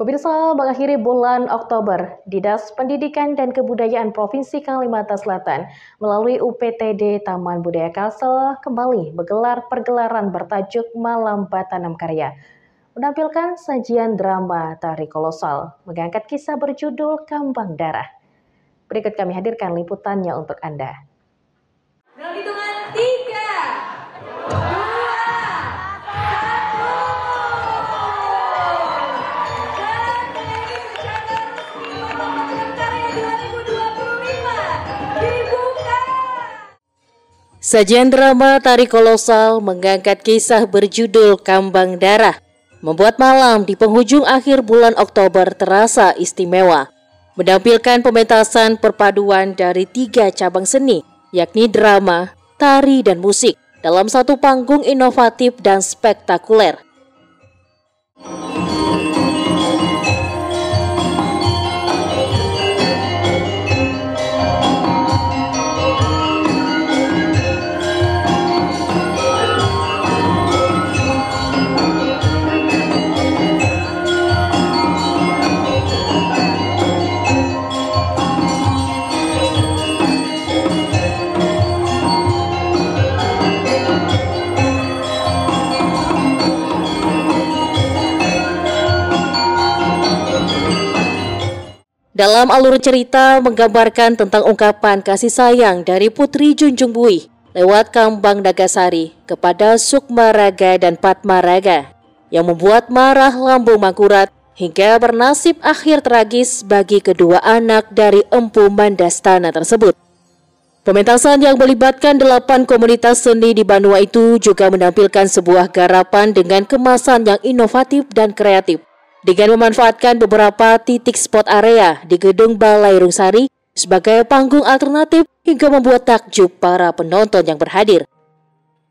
Pemirsa, mengakhiri bulan Oktober, Dinas Pendidikan dan Kebudayaan Provinsi Kalimantan Selatan melalui UPTD Taman Budaya Kalsel kembali menggelar pergelaran bertajuk Malam Batanam Karya. Menampilkan sajian drama tari kolosal, mengangkat kisah berjudul Kambang Darah. Berikut kami hadirkan liputannya untuk Anda. Dalam hitungan 3, 2, Sajian drama tari kolosal mengangkat kisah berjudul Kambang Darah membuat malam di penghujung akhir bulan Oktober terasa istimewa. Menampilkan pementasan perpaduan dari 3 cabang seni, yakni drama, tari, dan musik dalam satu panggung inovatif dan spektakuler. Dalam alur cerita menggambarkan tentang ungkapan kasih sayang dari Putri Junjung Buih lewat Kambang Nagasari kepada Sukmaraga dan Patmaraga yang membuat marah Lambung Mangkurat hingga bernasib akhir tragis bagi kedua anak dari Empu Mandastana tersebut. Pementasan yang melibatkan 8 komunitas seni di Banua itu juga menampilkan sebuah garapan dengan kemasan yang inovatif dan kreatif, dengan memanfaatkan beberapa titik spot area di Gedung Balai Rungsari sebagai panggung alternatif hingga membuat takjub para penonton yang berhadir.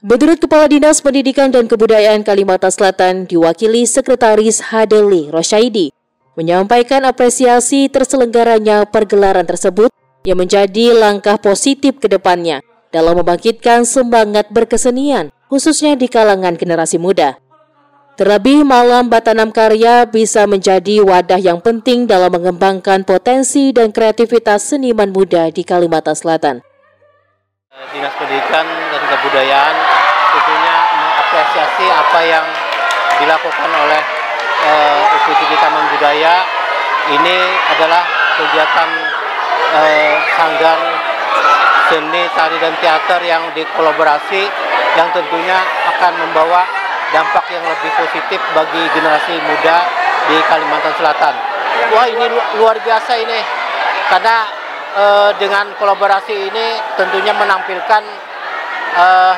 Menurut Kepala Dinas Pendidikan dan Kebudayaan Kalimantan Selatan diwakili Sekretaris Hadeli Rosyaidi, menyampaikan apresiasi terselenggaranya pergelaran tersebut yang menjadi langkah positif ke depannya dalam membangkitkan semangat berkesenian khususnya di kalangan generasi muda. Terlebih Malam Batanam Karya bisa menjadi wadah yang penting dalam mengembangkan potensi dan kreativitas seniman muda di Kalimantan Selatan. Dinas Pendidikan dan Kebudayaan tentunya mengapresiasi apa yang dilakukan oleh UPTD Taman Budaya. Ini adalah kegiatan sanggar seni, tari, dan teater yang dikolaborasi yang tentunya akan membawa dampak yang lebih positif bagi generasi muda di Kalimantan Selatan. Wah, ini luar biasa ini, karena dengan kolaborasi ini tentunya menampilkan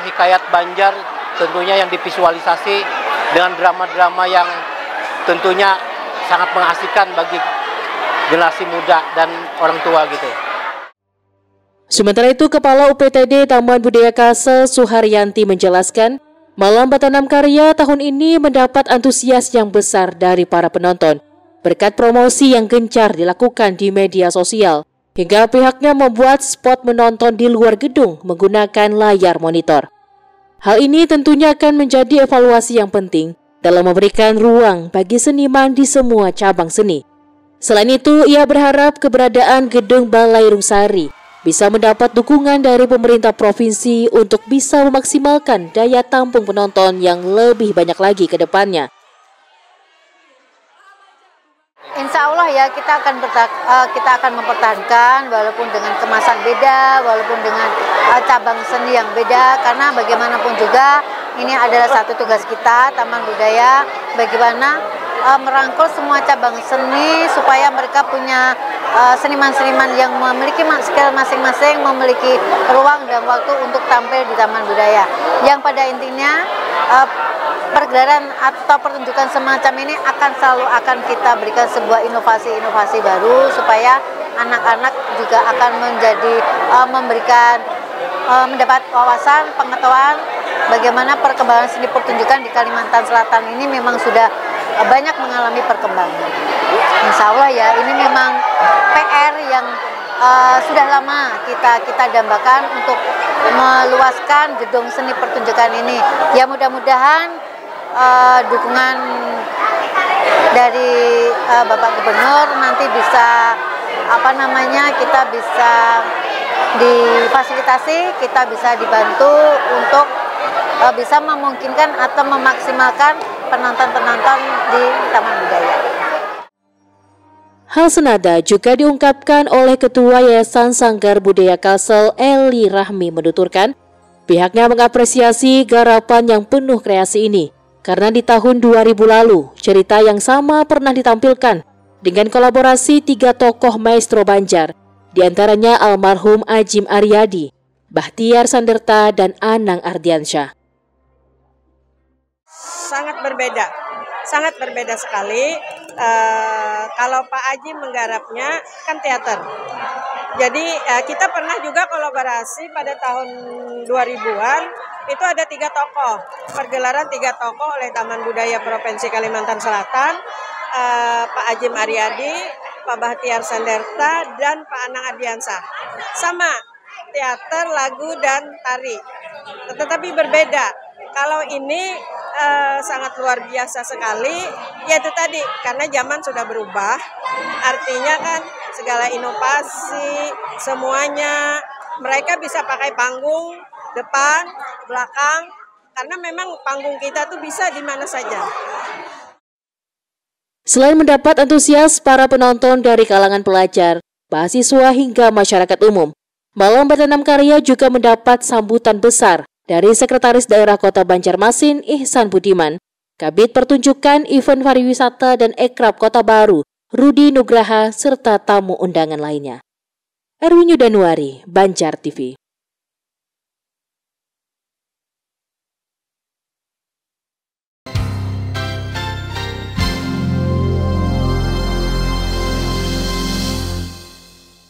hikayat Banjar tentunya yang divisualisasi dengan drama-drama yang tentunya sangat mengasihkan bagi generasi muda dan orang tua gitu. Sementara itu, Kepala UPTD Taman Budaya Kalsel Suharyanti menjelaskan, Malam Batanam Karya tahun ini mendapat antusias yang besar dari para penonton berkat promosi yang gencar dilakukan di media sosial, hingga pihaknya membuat spot menonton di luar gedung menggunakan layar monitor. Hal ini tentunya akan menjadi evaluasi yang penting dalam memberikan ruang bagi seniman di semua cabang seni. Selain itu, ia berharap keberadaan Gedung Balai Rungsari bisa mendapat dukungan dari pemerintah provinsi untuk bisa memaksimalkan daya tampung penonton yang lebih banyak lagi ke depannya. Insya Allah ya kita akan mempertahankan walaupun dengan kemasan beda, walaupun dengan cabang seni yang beda, karena bagaimanapun juga ini adalah satu tugas kita Taman Budaya, bagaimana merangkul semua cabang seni supaya mereka punya seniman-seniman yang memiliki skill masing-masing, memiliki ruang dan waktu untuk tampil di Taman Budaya. Yang pada intinya pergelaran atau pertunjukan semacam ini akan kita berikan sebuah inovasi-inovasi baru supaya anak-anak juga akan mendapat wawasan, pengetahuan bagaimana perkembangan seni pertunjukan di Kalimantan Selatan ini memang sudah banyak mengalami perkembangan. Insya Allah ya, ini memang PR yang sudah lama kita dambakan untuk meluaskan gedung seni pertunjukan ini. Ya mudah-mudahan dukungan dari Bapak Gubernur nanti bisa kita bisa difasilitasi, kita bisa dibantu untuk bisa memungkinkan atau memaksimalkan penonton-penonton di Taman Budaya. Hal senada juga diungkapkan oleh Ketua Yayasan Sanggar Budaya Kalsel Eli Rahmi menuturkan, pihaknya mengapresiasi garapan yang penuh kreasi ini karena di tahun 2000 lalu cerita yang sama pernah ditampilkan dengan kolaborasi 3 tokoh maestro Banjar, diantaranya almarhum Ajim Aryadi, Bahtiar Sanderta, dan Anang Ardiansyah. Sangat berbeda sekali. Kalau Pak Ajim menggarapnya kan teater. Jadi kita pernah juga kolaborasi pada tahun 2000-an, itu ada 3 tokoh, pergelaran 3 tokoh oleh Taman Budaya Provinsi Kalimantan Selatan, Pak Ajim Aryadi, Pak Bahtiar Sanderta, dan Pak Anang Ardiansyah. Sama, teater, lagu, dan tari. Tetapi berbeda. Kalau ini sangat luar biasa sekali, yaitu tadi, karena zaman sudah berubah, artinya kan segala inovasi, semuanya, mereka bisa pakai panggung, depan, belakang, karena memang panggung kita tuh bisa di mana saja. Selain mendapat antusias para penonton dari kalangan pelajar, mahasiswa hingga masyarakat umum, Malam Bertanam Karya juga mendapat sambutan besar dari Sekretaris Daerah Kota Banjarmasin Ihsan Budiman, Kabid Pertunjukan Event Pariwisata dan Ekrab Kota Baru Rudi Nugraha, serta tamu undangan lainnya. Erwin Yudanuari, Banjar TV.